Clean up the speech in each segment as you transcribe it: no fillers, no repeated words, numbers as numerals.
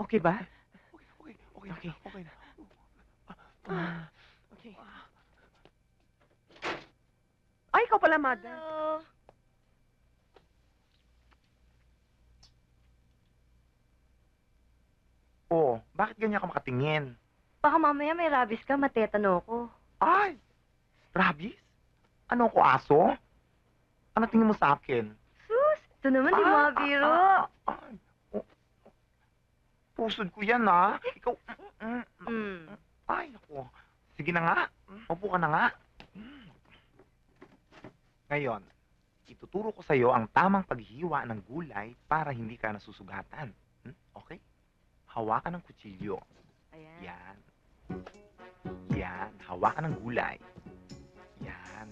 Okay ba? Okay. Okay na. Okay. Ay, ikaw pala, Mother. Hello. Oh, bakit ganyan ka makatingin? Baka mamaya may rabies ka, matetano ko. Ay! Rabies? Ano ko, aso? Ano tingin mo sa akin? Sus, ito naman di mga biro. Ay. Oh, pusod ko yan, ha? Ikaw, ay, naku. Sige na nga. Upo ka na nga. Ngayon, ituturo ko sa'yo ang tamang paghiwa ng gulay para hindi ka nasusugatan. Okay? Hawakan ng kutsilyo. Ayan. Yan. Yan. Hawakan ng gulay. Yan.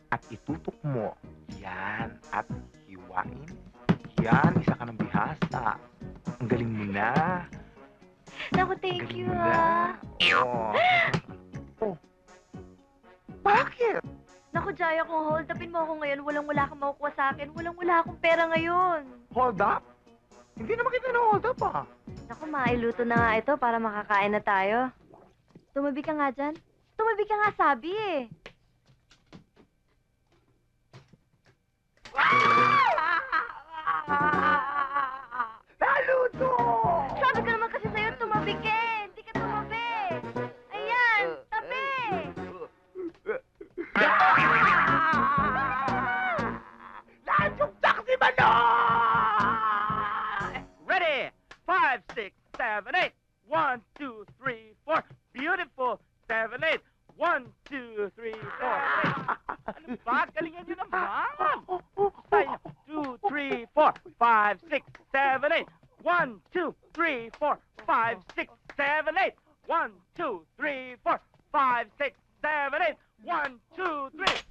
At itutok mo. Yan. At hiwain. Yan. Isa ka ng bihasa. Ang galing mo na. Naku, thank Galing you, mo na. Oh. Oh. Bakit? Naku, Jaya, kung hold upin mo ako ngayon, walang-wala kang makukuha sa akin. Walang-wala akong pera ngayon. Hold up? Hindi naman kita na-hold up, ah. Naku, mailuto na nga ito para makakain na tayo. Tumabi ka nga dyan. Tumabi ka nga, sabi eh. Naluto! Sabi ko naman kasi sa'yo, tumabi ka eh. Hindi ka tumabi. Ayan, tabi. Nasugtak si Manoy! Ready? 5, 6, 7, 8. 1, 2, 3, 4. Beautiful. 7, 8. 1, 2, 3, 4. Ano ba? Galingan nyo naman. 1, 2, 3, 4, 5, 6, 7, 8. 1, 2, 3, 4, 5, 6, 7, 8. 1, 2, 3, 4, 5, 6, 7, 8. 1, 2, 3.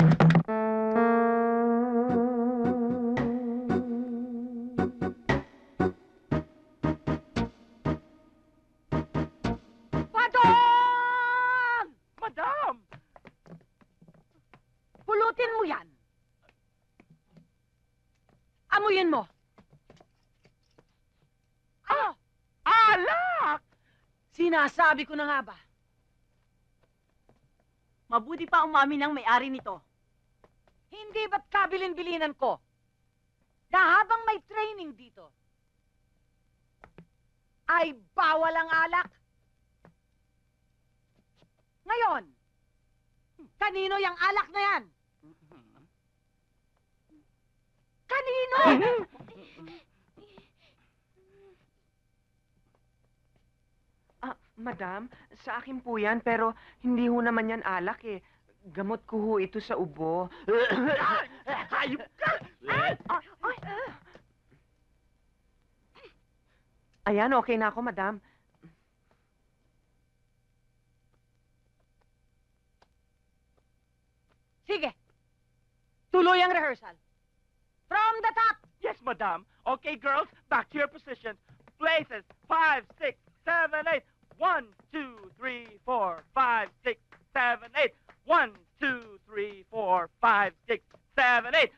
Madam! Madam! Pulutin mo yan. Amuyin mo. Ano? Alak! Sinasabi ko na nga ba? Mabuti pa umamin ang may-ari nito. Hindi ba't kabilin-bilinan ko? Na habang may training dito, ay bawal ang alak. Ngayon, kanino yung alak na yan? Kanino? Madam, sa akin po yan, pero hindi ho naman yan alak eh. Gamot ko ho ito sa ubo. Hayop ka! Ayan, okay na ako, madam. Sige, tuloy ang rehearsal. From the top! Yes, madam. Okay, girls, back to your positions. Places. 5, 6, 7, 8. 1, 2, 3, 4, 5, 6, 7, 8. 1, 2, 3, 4, 5, 6, 7, 8.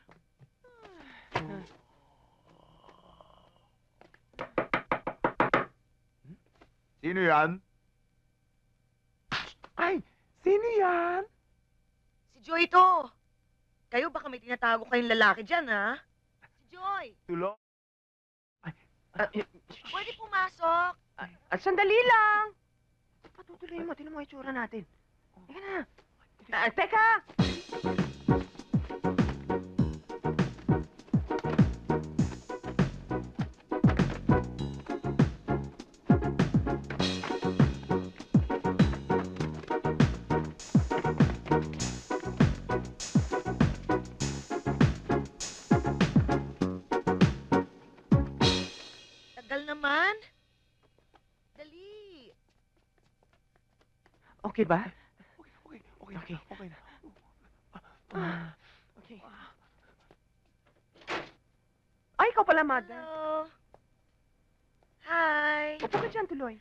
Sino yan? Ay, sino yan? Si Joy to. Kayo baka may tinatago kayong lalaki dyan, ha? Si Joy, Tulo? pwede pumasok. Sandali lang. Patutuloy mo. Tinan mo yung itsura natin. Teka na. Teka! Tagal naman. Dali. Okay ba? Okay na. Okay. Ay, ikaw pala, Mother. Hello. Hi. Upo ka dyan, tuloy.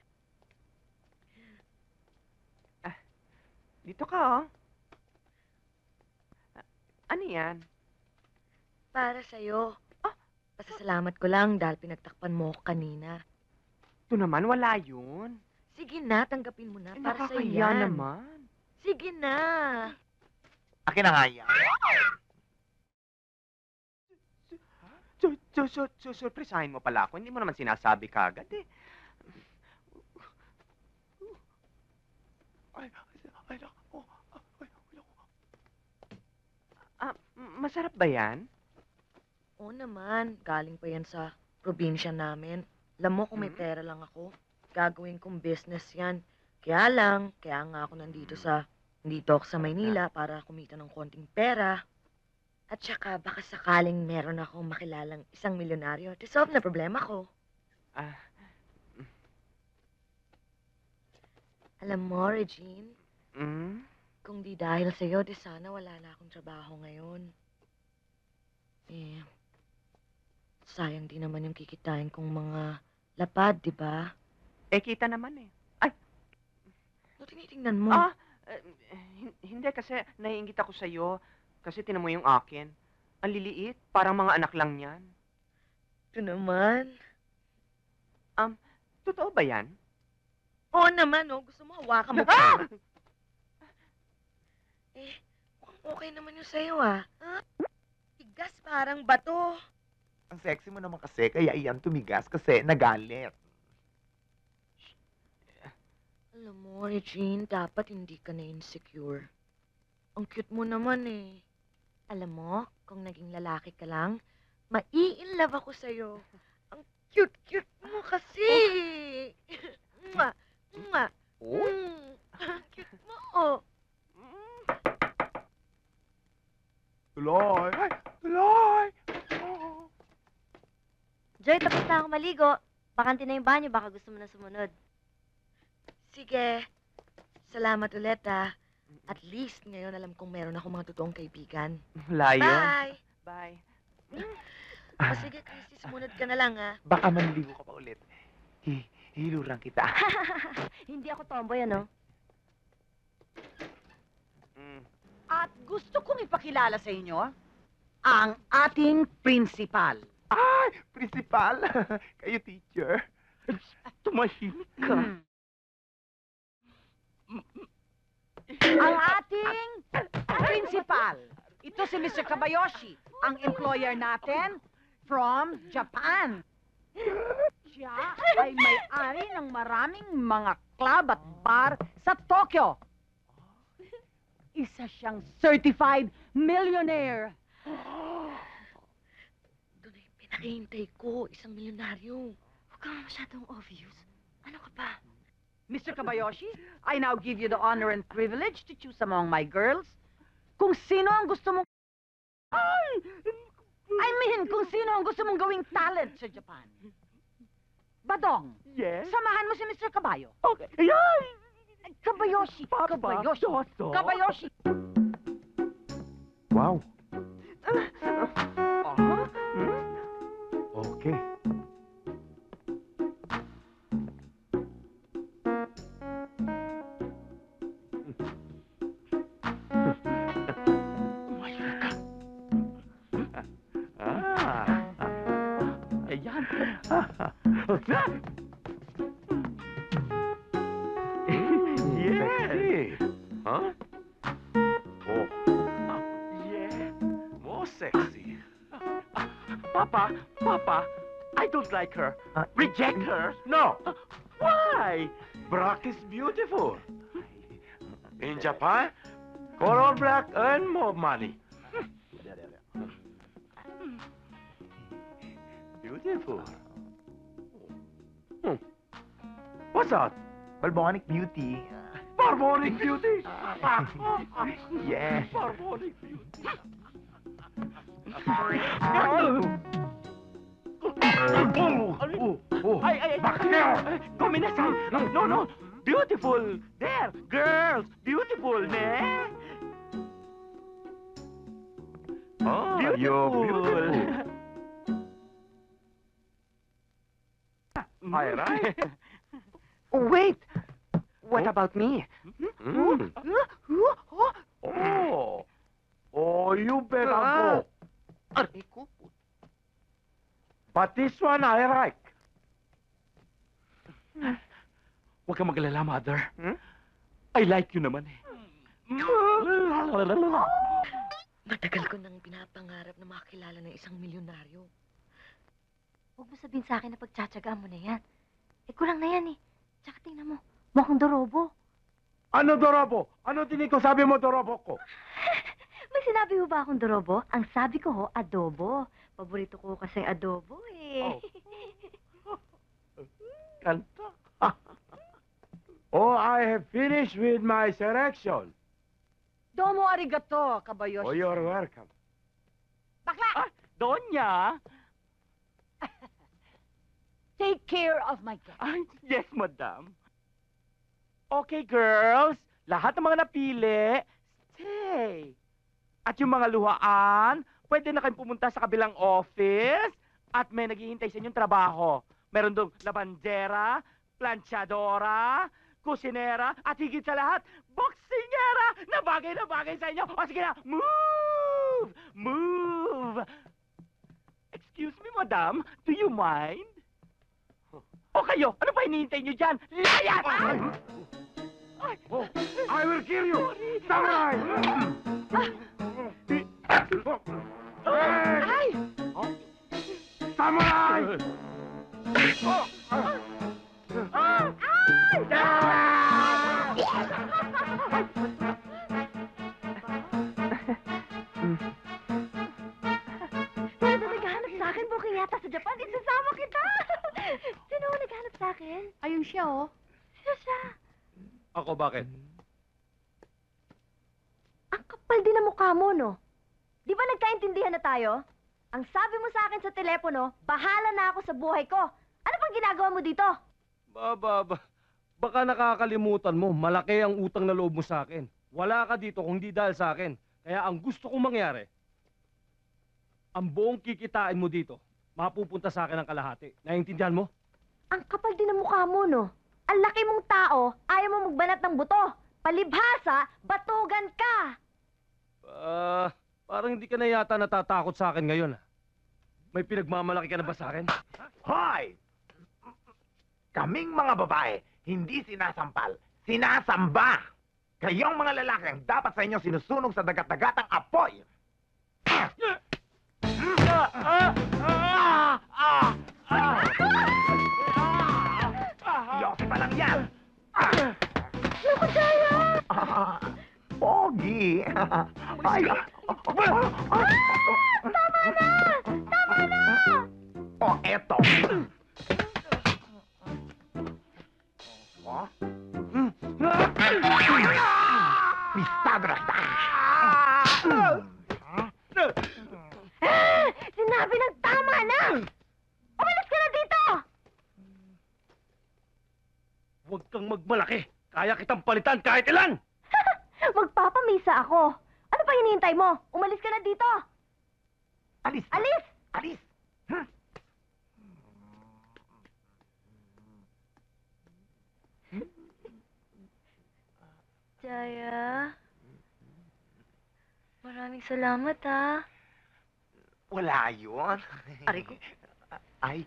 Dito ka, oh. Ano yan? Para sa'yo. Pasasalamat ko lang dahil pinagtakpan mo ako kanina. Ito naman, wala yun. Sige na, tanggapin mo na. Eh, Para sa'yo nakakahiya yan. naman. Sige na. Akin na nga yan. Surpresahin mo pala ako. Hindi mo naman sinasabi kagad eh. Masarap ba yan? Oo naman, galing pa yan sa probinsya namin. Alam mo kung may Mm. pera lang ako, gagawin kong business yan. Kaya nga ako nandito ako sa Maynila para kumita ng konting pera. At saka baka sakaling meron akong makilalang isang milyonaryo to solve na problema ko. Ah, Alam mo, Regine, mm? kung di dahil sa'yo, di sana wala na akong trabaho ngayon. Eh, sayang din naman yung kikitain kong mga lapad, di ba? Eh, kita naman eh. Ano tinitingnan mo? Hindi kasi naiingit ako sa'yo. Kasi tinan mo yung akin. Ang liliit, parang mga anak lang yan. Ito naman. Totoo ba yan? Oo naman, oh. Gusto mo hawakan mo pa. Eh, mukhang okay naman yung sa'yo, ah. Tigas parang bato. Ang sexy mo naman kasi, kaya iyan tumigas kasi nagalit. Alam mo, Regine, dapat hindi ka na insecure. Ang cute mo naman, eh. Alam mo, kung naging lalaki ka lang, mai-inlove ako sa'yo. Ang cute-cute mo kasi. Mwah! Mwah! Oh? Cute mo, oh. Tuloy! Ay! Tuloy! Oh. Joy, tapos na ako maligo. Bakante na yung banyo, baka gusto mo na sumunod. Sige. Salamat ulit, ah. At least ngayon alam kong meron ako mga totoong kaibigan. Wala yun. Bye! Bye. O sige, Christy, sumunod ka na lang, ah. Baka manligo ka pa ulit. Hilurang kita. Hindi ako tomboy, ano? Mm. At gusto kong ipakilala sa inyo ang ating principal. Ay! Principal! Kayo, teacher. Tumahimik ka. Ang ating principal. Ito si Mr. Kabayoshi, ang employer natin from Japan. Siya ay may-ari ng maraming mga club at bar sa Tokyo. Isa siyang certified millionaire. Doon na yung pinakahintay ko, isang milyonaryo. Huwag kang masyadong obvious. Ano ka ba? Mr. Kabayoshi, I now give you the honor and privilege to choose among my girls kung sino ang gusto mong... kung sino ang gusto mong gawing talent sa Japan. Badong, Yes? samahan mo si Mr. Kabayo. Okay. Ayan! Kabayoshi, Papa, Kabayoshi, Toto. Kabayoshi. Wow. Hmm? Okay. Ayan. Sexy. Huh? Oh. Yeah. More sexy. Papa, I don't like her. Reject her. No. Why? Black is beautiful. In Japan, color black earn more money. Beautiful. What's that? Balbonic beauty. Barbaric beauty. Yeah. Barbaric beauty. Ay, Kominasal. No. Beautiful. There, girls. Beautiful, ne? Oh, you're beautiful. Hi, right? Wait. What about me? Mm. Oh, you better go. Aray ko. But this one I like. Huwag kang magalala, Mother. Hmm? I like you naman eh. Matagal ko nang pinapangarap na makilala ng isang milyonaryo. Huwag mo sabihin sa akin na pagtsatsagaan mo na yan. Eh, kulang na yan eh. Tsaka tingnan mo, mukhang dorobo. Ano dorobo? Ano tinig ko sabi mo dorobo ko? May sinabi mo ba akong dorobo? Ang sabi ko ho, adobo. Paborito ko kasi adobo eh. Kanta. Oh, I have finished with my selection. Domo arigato, Kabayoshi. Oh, you're welcome. Bakla! Donya! Take care of my guest. Ay, yes, madam. Okay, girls. Lahat ng mga napili, stay. At yung mga luhaan, pwede na kayong pumunta sa kabilang office at may naghihintay sa inyong trabaho. Meron doon labandera, planchadora, kusinera, at higit sa lahat, boksingera na bagay sa inyo. O sige na, move! Move! Excuse me, madam, do you mind? O kayo, ano pa hinihintay nyo dyan? Layas! Oh, I will kill you! Samurai! Ay! Samurai! Sino ba naghahanap sa akin? Booking yata sa Japan. Isasama kita! Sino ba naghahanap sa akin? Ayun siya, oh. Sino siya? Ako, bakit? Ang kapal din ang mukha mo, no? Di ba nagkaintindihan na tayo? Ang sabi mo sa akin sa telepono, bahala na ako sa buhay ko. Ano bang ginagawa mo dito? Baka nakakalimutan mo, malaki ang utang na loob mo sa akin. Wala ka dito kung di dahil sa akin. Kaya ang gusto kong mangyari, ang buong kikitain mo dito, mapupunta sa akin ang kalahati. Naiintindihan mo? Ang kapal din ang mukha mo, no? Ang laki mong tao, ayaw mo magbanat ng buto. Palibhasa, batugan ka. Parang hindi ka na yata natatakot sa akin ngayon. May pinagmamalaki ka na ba sa akin? Hoy! Kaming mga babae, hindi sinasampal, sinasamba! Kayong mga lalaki ang dapat sa inyo sinusunog sa dagat-dagatang apoy! Yosi pa lang yan! Naku, Jaya! Pogi! Ay! Tama na! Tama na! O, eto! Oh? Pistadra kita! Sinabi ng tama na! Umalis ka na dito! Huwag kang magmalaki. Kaya kitang palitan kahit ilan! Magpapamisa ako. Ano pa hinihintay mo? Umalis ka na dito! Alis! Alis! Alis! Hmm? Jaya, maraming salamat ha. Wala yun. Aray ko. Ay,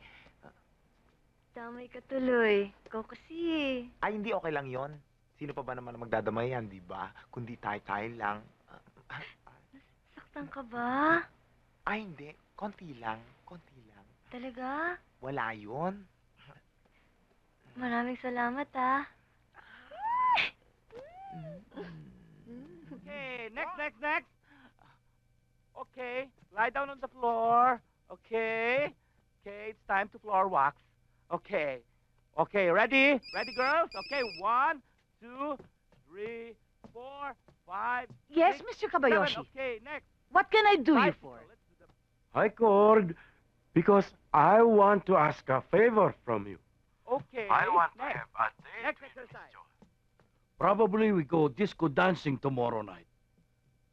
Damay ka tuloy. Ikaw kasi ay, hindi okay lang yon. Sino pa ba naman ang magdadamay yan, di ba? Kundi tayo lang. saktan ka ba? Ay, hindi. Konti lang. Konti lang. Talaga? Wala yun. Maraming salamat ha. Okay, next. Okay, lie down on the floor. Okay, it's time to floor wax. Okay, ready? Ready, girls? Okay, 1, 2, 3, 4, 5, Yes, 6, Mr. 7. Kabayoshi. Okay, next. What can I do you Right. for? Let's do the... Hi, Cord. Because I want to ask a favor from you. Okay. to next. have a date Next with exercise. Probably we go disco dancing tomorrow night.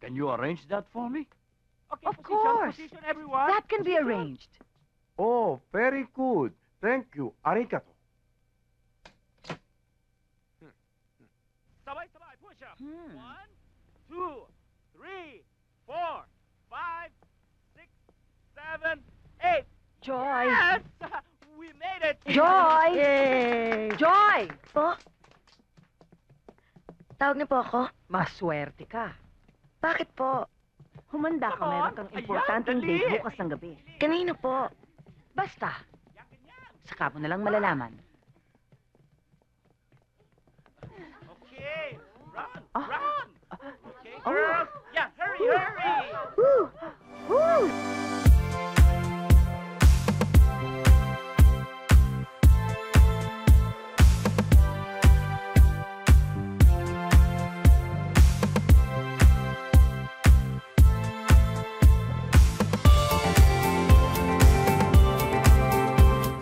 Can you arrange that for me? Okay, Of position, course. position, everyone. That can be Position. arranged. Oh, very good. Thank you. Arigato. Sabay, push up. Hmm. 1, 2, 3, 4, 5, 6, 7, 8. Joy. Yes! We made it! Joy! Yay! Joy! Po? Tawag niyo po ako? Maswerte ka. Bakit po? Humanda ka, meron kang importanteng dali. date bukas ng gabi. Kanino po? Basta. Saka mo na lang malalaman. Okay, run, Ah. run. Okay, girls. Yeah, hurry, hurry. Woo! Woo!